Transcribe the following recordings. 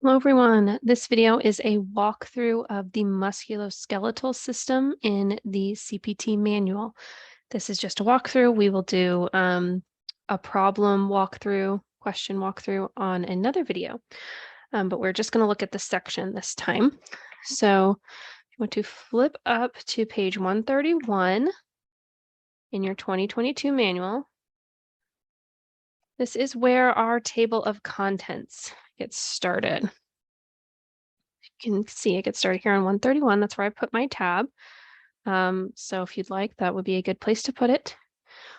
Hello everyone, this video is a walkthrough of the musculoskeletal system in the CPT manual. This is just a walkthrough. We will do a problem walkthrough, question walkthrough on another video, but we're just going to look at the section this time. So you want to flip up to page 131 in your 2022 manual. This is where our table of contents gets started. You can see it gets started here on 131. That's where I put my tab. So if you'd like, that would be a good place to put it.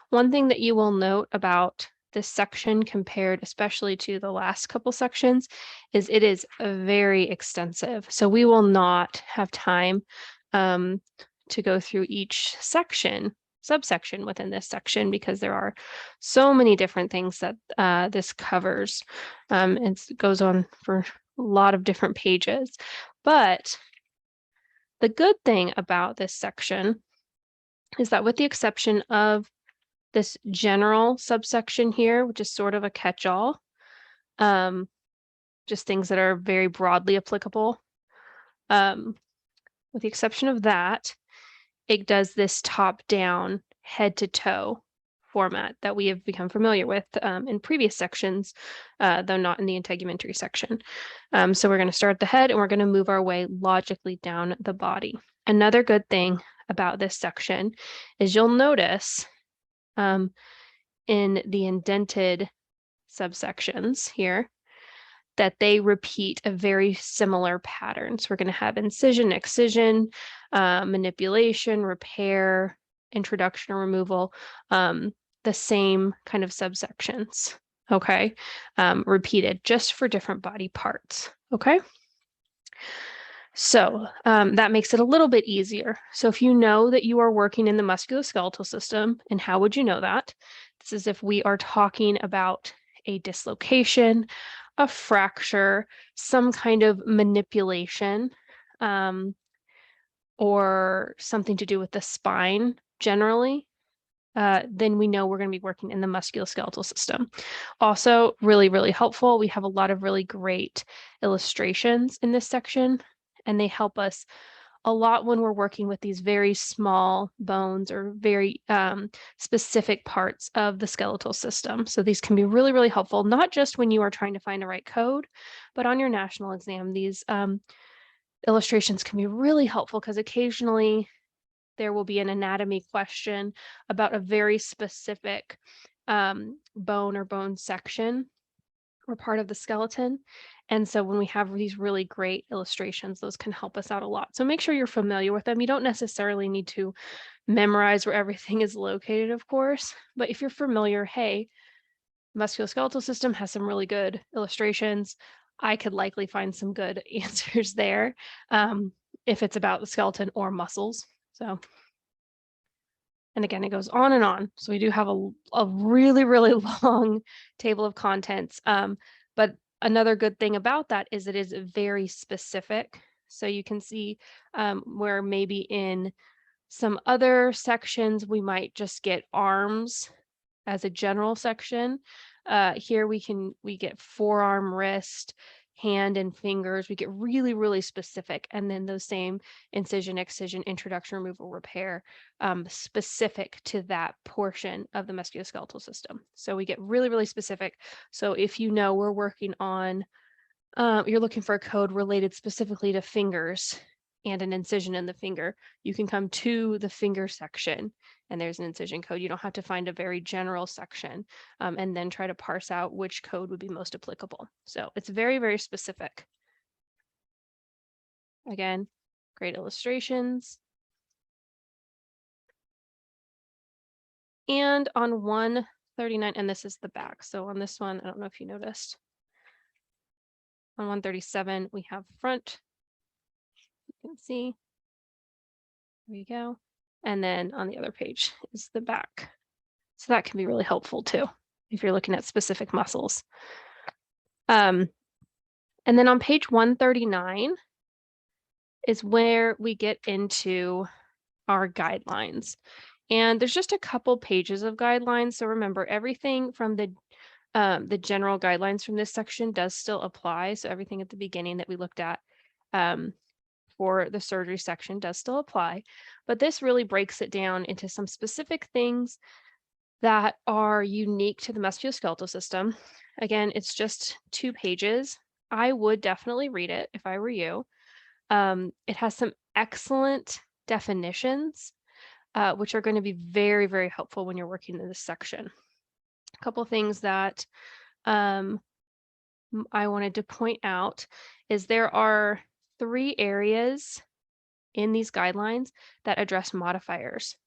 One thing that you will note about this section compared especially to the last couple sections is it is very extensive. So we will not have time to go through each subsection within this section because there are so many different things that this covers. It goes on for a lot of different pages. But the good thing about this section is that with the exception of this general subsection here, which is sort of a catch-all, just things that are very broadly applicable, with the exception of that, it does this top-down, head-to-toe format that we have become familiar with in previous sections, though not in the integumentary section. So we're going to start at the head and we're going to move our way logically down the body. Another good thing about this section is you'll notice in the indented subsections here that they repeat a very similar pattern. So we're going to have incision, excision, manipulation, repair, introduction or removal, the same kind of subsections, okay? Repeated just for different body parts, okay? So that makes it a little bit easier. So if you know that you are working in the musculoskeletal system, and how would you know that? This is if we are talking about a dislocation, a fracture, some kind of manipulation, or something to do with the spine generally, then we know we're going to be working in the musculoskeletal system. Also, really, really helpful. We have a lot of really great illustrations in this section, and they help us a lot when we're working with these very small bones or very specific parts of the skeletal system. So these can be really, really helpful, not just when you are trying to find the right code, but on your national exam. These illustrations can be really helpful because occasionally there will be an anatomy question about a very specific bone or bone section or part of the skeleton. And so when we have these really great illustrations, those can help us out a lot. So make sure you're familiar with them. You don't necessarily need to memorize where everything is located, of course, but if you're familiar, hey, musculoskeletal system has some really good illustrations. I could likely find some good answers there if it's about the skeleton or muscles. So, and again, it goes on and on. So we do have a really, really long table of contents. But another good thing about that is it is very specific. So you can see where maybe in some other sections, we might just get arms as a general section. Here we get forearm, wrist, hand, and fingers. We get really, really specific. And then those same incision, excision, introduction, removal, repair, specific to that portion of the musculoskeletal system. So we get really, really specific. So if you know we're working on, you're looking for a code related specifically to fingers and an incision in the finger, you can come to the finger section and there's an incision code. You don't have to find a very general section and then try to parse out which code would be most applicable. So it's very, very specific. Again, great illustrations. And on 139, and this is the back. So on this one, I don't know if you noticed. On 137, we have front. You can see. There you go. And then on the other page is the back. So that can be really helpful too, if you're looking at specific muscles. And then on page 139 is where we get into our guidelines. And there's just a couple pages of guidelines. So remember, everything from the the general guidelines from this section does still apply. So everything at the beginning that we looked at for the surgery section does still apply, but this really breaks it down into some specific things that are unique to the musculoskeletal system. Again, it's just 2 pages. I would definitely read it if I were you. It has some excellent definitions, which are going to be very, very helpful when you're working in this section. A couple things that I wanted to point out is there are 3 areas in these guidelines that address modifiers.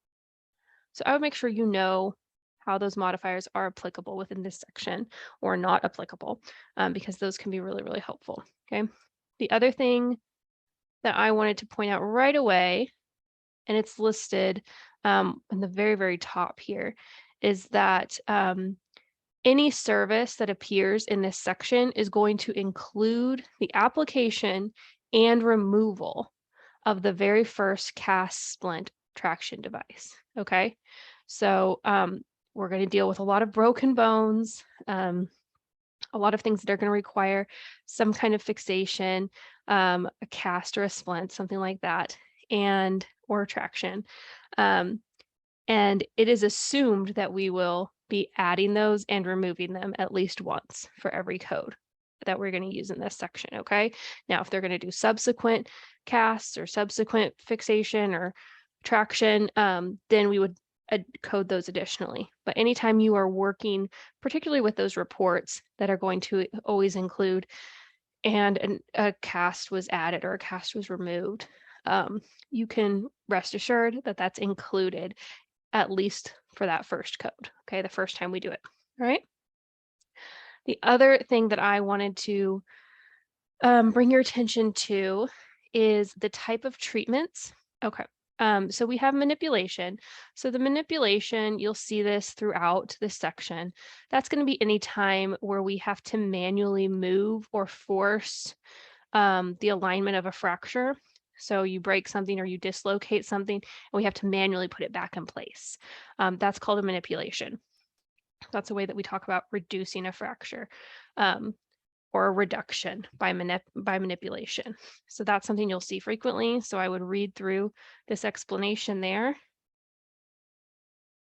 So I would make sure you know how those modifiers are applicable within this section or not applicable, because those can be really, really helpful. Okay. The other thing that I wanted to point out right away, and it's listed in the very, very top here, is that any service that appears in this section is going to include the application and removal of the very first cast splint traction device. Okay, so we're going to deal with a lot of broken bones, a lot of things that are going to require some kind of fixation, a cast or a splint, something like that, or traction. And it is assumed that we will be adding those and removing them at least once for every code that we're going to use in this section. Okay. Now, if they're going to do subsequent casts or subsequent fixation or traction, then we would code those additionally. But anytime you are working, particularly with those reports that are going to always include and a cast was added or a cast was removed, you can rest assured that that's included at least for that first code, okay, the first time we do it, all right? The other thing that I wanted to bring your attention to is the type of treatments. Okay, so we have manipulation. So the manipulation, you'll see this throughout this section. That's going to be any time where we have to manually move or force the alignment of a fracture. So you break something or you dislocate something, and we have to manually put it back in place. That's called a manipulation. That's a way that we talk about reducing a fracture, or a reduction by manipulation. So that's something you'll see frequently. So I would read through this explanation there.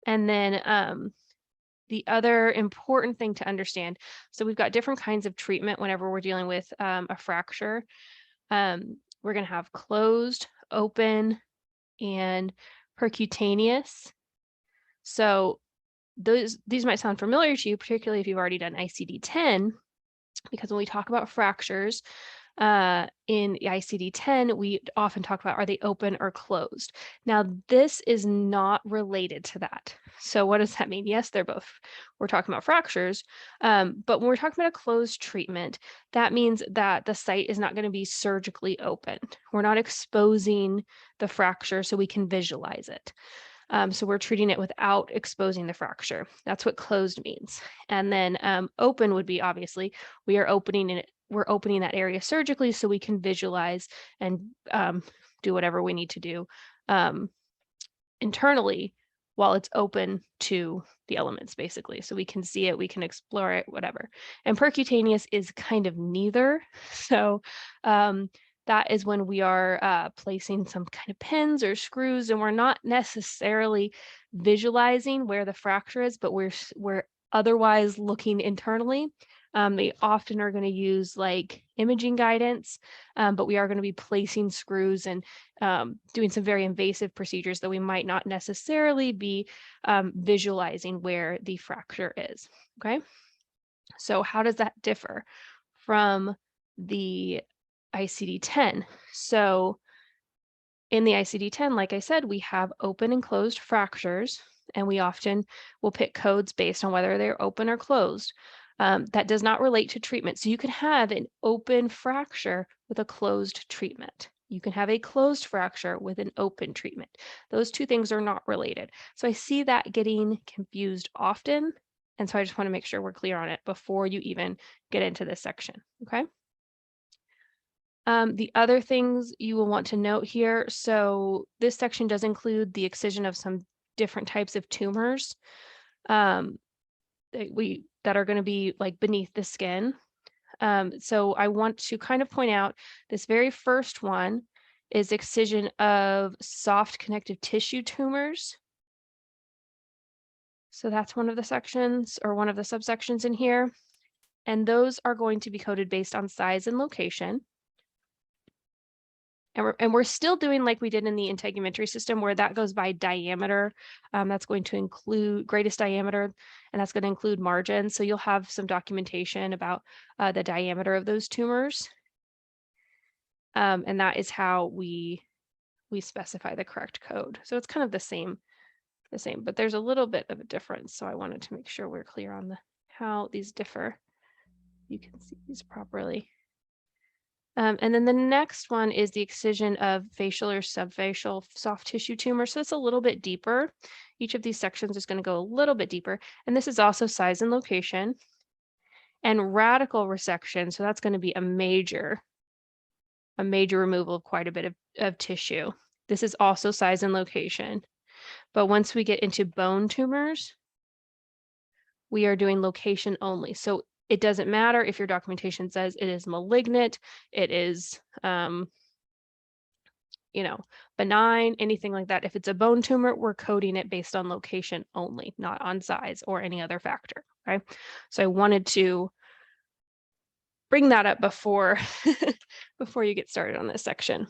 And then the other important thing to understand, so we've got different kinds of treatment whenever we're dealing with a fracture. We're going to have closed, open, and percutaneous. So these might sound familiar to you, particularly if you've already done ICD-10, because when we talk about fractures in the ICD-10, we often talk about, are they open or closed? Now, this is not related to that. So what does that mean? Yes, they're both. We're talking about fractures, but when we're talking about a closed treatment, that means that the site is not going to be surgically opened. We're not exposing the fracture so we can visualize it. So we're treating it without exposing the fracture. That's what closed means. And then open would be, obviously, we're opening that area surgically so we can visualize and do whatever we need to do internally while it's open to the elements, basically. So we can see it, we can explore it, whatever. And percutaneous is kind of neither. So that is when we are placing some kind of pins or screws, and we're not necessarily visualizing where the fracture is, but we're otherwise looking internally. They often are going to use like imaging guidance, but we are going to be placing screws and doing some very invasive procedures that we might not necessarily be visualizing where the fracture is. Okay, so how does that differ from the ICD-10? So in the ICD-10, like I said, we have open and closed fractures, and we often will pick codes based on whether they're open or closed. That does not relate to treatment. So you can have an open fracture with a closed treatment. You can have a closed fracture with an open treatment. Those two things are not related. So I see that getting confused often. And so I just want to make sure we're clear on it before you even get into this section, okay? The other things you will want to note here, so this section does include the excision of some different types of tumors. We that are going to be like beneath the skin. So I want to kind of point out this very first one is excision of soft connective tissue tumors. So that's one of the sections or one of the subsections in here. And those are going to be coded based on size and location. And we're still doing like we did in the integumentary system where that goes by diameter. That's going to include greatest diameter, and that's going to include margin. So you'll have some documentation about the diameter of those tumors. And that is how we specify the correct code. So it's kind of the same, but there's a little bit of a difference. So I wanted to make sure we're clear on how these differ. You can see these properly. And then the next one is the excision of facial or subfacial soft tissue tumor. So it's a little bit deeper. Each of these sections is going to go a little bit deeper. And this is also size and location. And radical resection, so that's going to be a major removal of quite a bit of tissue. This is also size and location. But once we get into bone tumors, we are doing location only. So it doesn't matter if your documentation says it is malignant, it is, benign, anything like that. If it's a bone tumor, we're coding it based on location only, not on size or any other factor, right? So I wanted to bring that up before, before you get started on this section.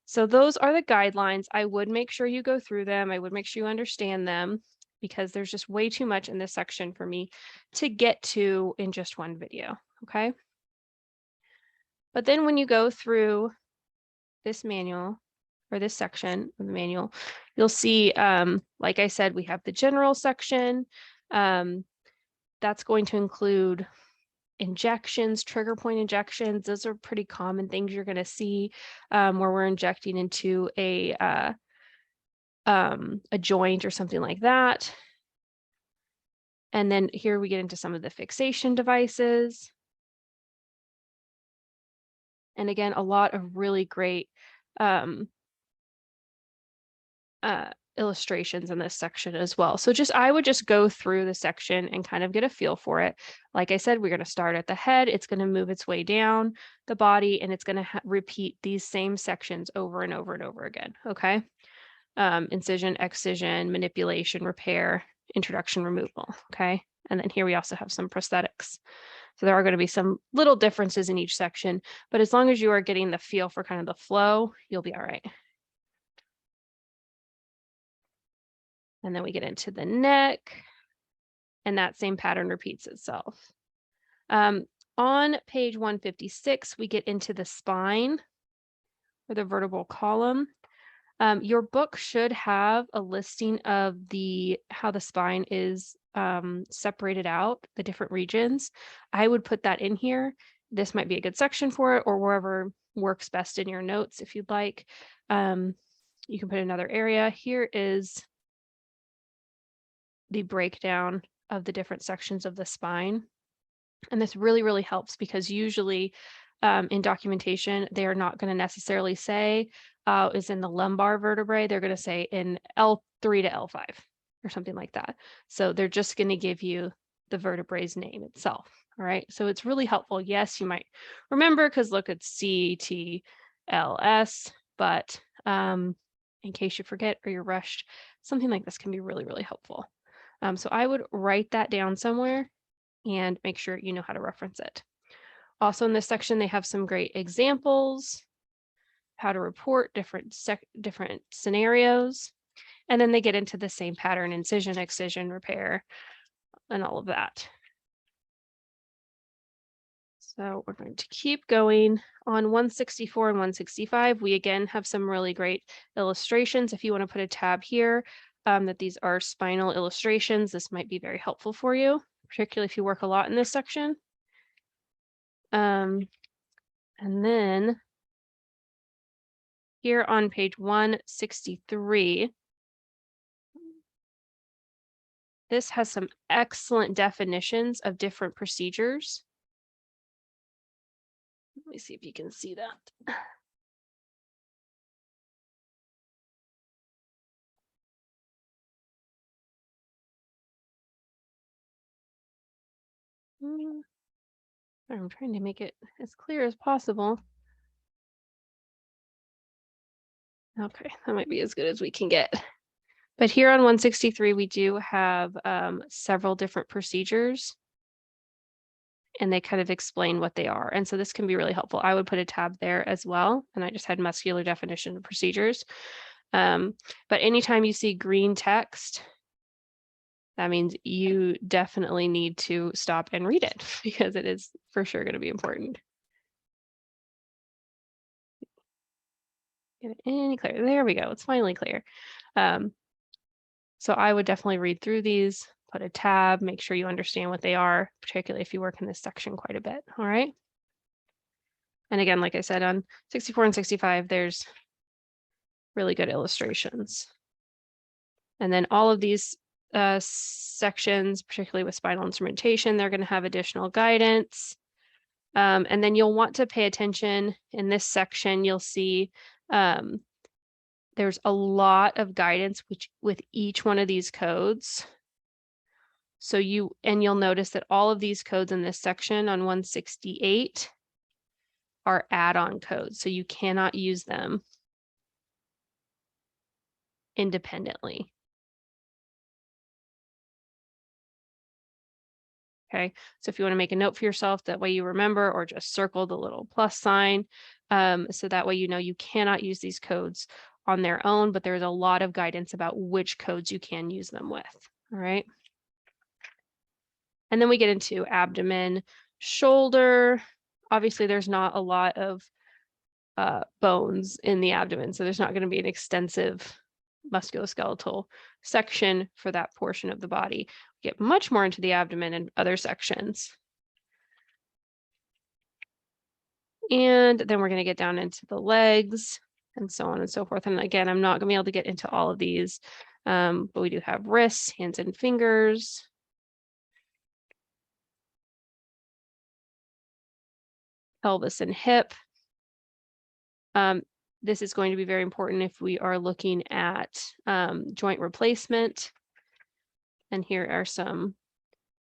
So those are the guidelines. I would make sure you go through them. I would make sure you understand them because there's just way too much in this section for me to get to in just one video, okay? But then when you go through this manual or this section of the manual, you'll see, like I said, we have the general section. That's going to include injections, trigger point injections. Those are pretty common things you're going to see where we're injecting into a joint or something like that. And then here we get into some of the fixation devices. And again, a lot of really great illustrations in this section as well. So I would just go through the section and kind of get a feel for it. Like I said, we're going to start at the head. It's going to move its way down the body, and it's going to repeat these same sections over and over and over again. Okay. Incision, excision, manipulation, repair, introduction, removal. Okay. And then here we also have some prosthetics. So there are going to be some little differences in each section, but as long as you are getting the feel for kind of the flow, you'll be all right. And then we get into the neck, and that same pattern repeats itself. On page 156, we get into the spine or the vertebral column. Your book should have a listing of how the spine is separated out, the different regions. I would put that in here. This might be a good section for it, or wherever works best in your notes if you'd like. You can put another area. Here is the breakdown of the different sections of the spine. And this really, really helps because usually in documentation, they are not going to necessarily say is in the lumbar vertebrae. They're going to say in L3 to L5 or something like that. So they're just going to give you the vertebrae's name itself. All right. So it's really helpful. Yes, you might remember because look, it's CTLS, but in case you forget or you're rushed, something like this can be really, really helpful. So I would write that down somewhere and make sure you know how to reference it. Also in this section, they have some great examples, how to report different scenarios, and then they get into the same pattern, incision, excision, repair, and all of that. So we're going to keep going. On 164 and 165, we again have some really great illustrations. If you want to put a tab here, that these are spinal illustrations, this might be very helpful for you, particularly if you work a lot in this section. And then here on page 163, this has some excellent definitions of different procedures. Let me see if you can see that. I'm trying to make it as clear as possible. Okay, that might be as good as we can get. But here on 163, we do have several different procedures, and they kind of explain what they are. And so this can be really helpful. I would put a tab there as well. And I just had muscular definition of procedures. But anytime you see green text, that means you definitely need to stop and read it because it is for sure going to be important. Get it any clearer? There we go. It's finally clear. So I would definitely read through these, put a tab, make sure you understand what they are, particularly if you work in this section quite a bit. All right. And again, like I said, on 64 and 65, there's really good illustrations. And then all of these sections, particularly with spinal instrumentation, they're going to have additional guidance. And then you'll want to pay attention in this section. You'll see there's a lot of guidance with each one of these codes. So you'll notice that all of these codes in this section on 168 are add-on codes. So you cannot use them independently. Okay, so if you want to make a note for yourself, that way you remember, or just circle the little plus sign. So that way you know you cannot use these codes on their own, but there's a lot of guidance about which codes you can use them with. All right. And then we get into abdomen, shoulder. Obviously, there's not a lot of bones in the abdomen, so there's not going to be an extensive musculoskeletal section for that portion of the body. We get much more into the abdomen and other sections. And then we're going to get down into the legs and so on and so forth. And again, I'm not going to be able to get into all of these, but we do have wrists, hands and fingers. Pelvis and hip. This is going to be very important if we are looking at joint replacement. And here are some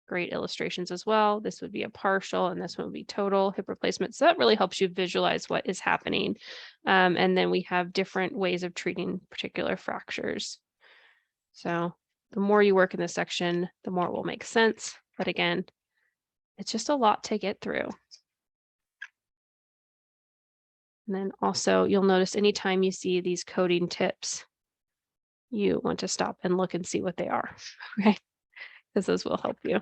great illustrations as well. This would be a partial and this one would be total hip replacement. So that really helps you visualize what is happening. And then we have different ways of treating particular fractures. So the more you work in this section, the more it will make sense. But again, it's just a lot to get through. And then also you'll notice anytime you see these coding tips, you want to stop and look and see what they are, right? Because those will help you.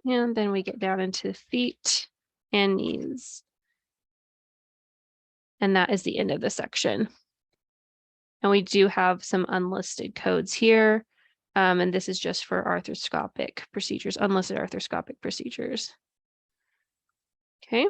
And then we get down into feet and knees. And that is the end of the section. And we do have some unlisted codes here. And this is just for arthroscopic procedures, unlisted arthroscopic procedures. Okay.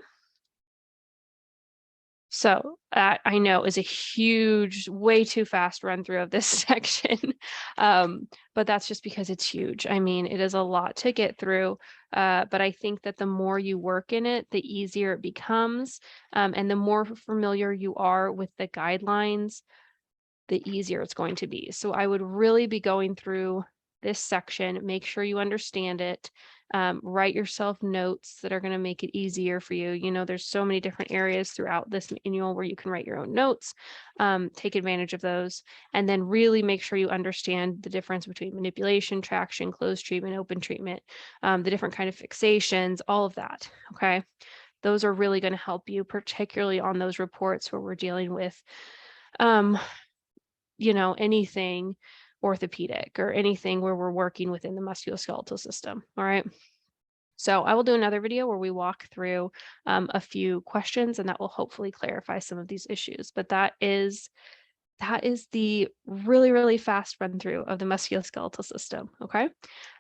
So I know is a huge, way too fast run through of this section, but that's just because it's huge. I mean, it is a lot to get through, but I think that the more you work in it, the easier it becomes, and the more familiar you are with the guidelines, the easier it's going to be. So I would really be going through this section, make sure you understand it, write yourself notes that are going to make it easier for you. You know, there's so many different areas throughout this manual where you can write your own notes, take advantage of those, and then really make sure you understand the difference between manipulation, traction, closed treatment, open treatment, the different kind of fixations, all of that. Okay. Those are really going to help you, particularly on those reports where we're dealing with, you know, anything orthopedic or anything where we're working within the musculoskeletal system. All right. So I will do another video where we walk through a few questions, and that will hopefully clarify some of these issues. But that is the really, really fast run through of the musculoskeletal system. Okay.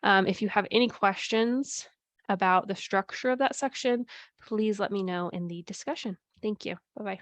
If you have any questions about the structure of that section, please let me know in the discussion. Thank you. Bye-bye.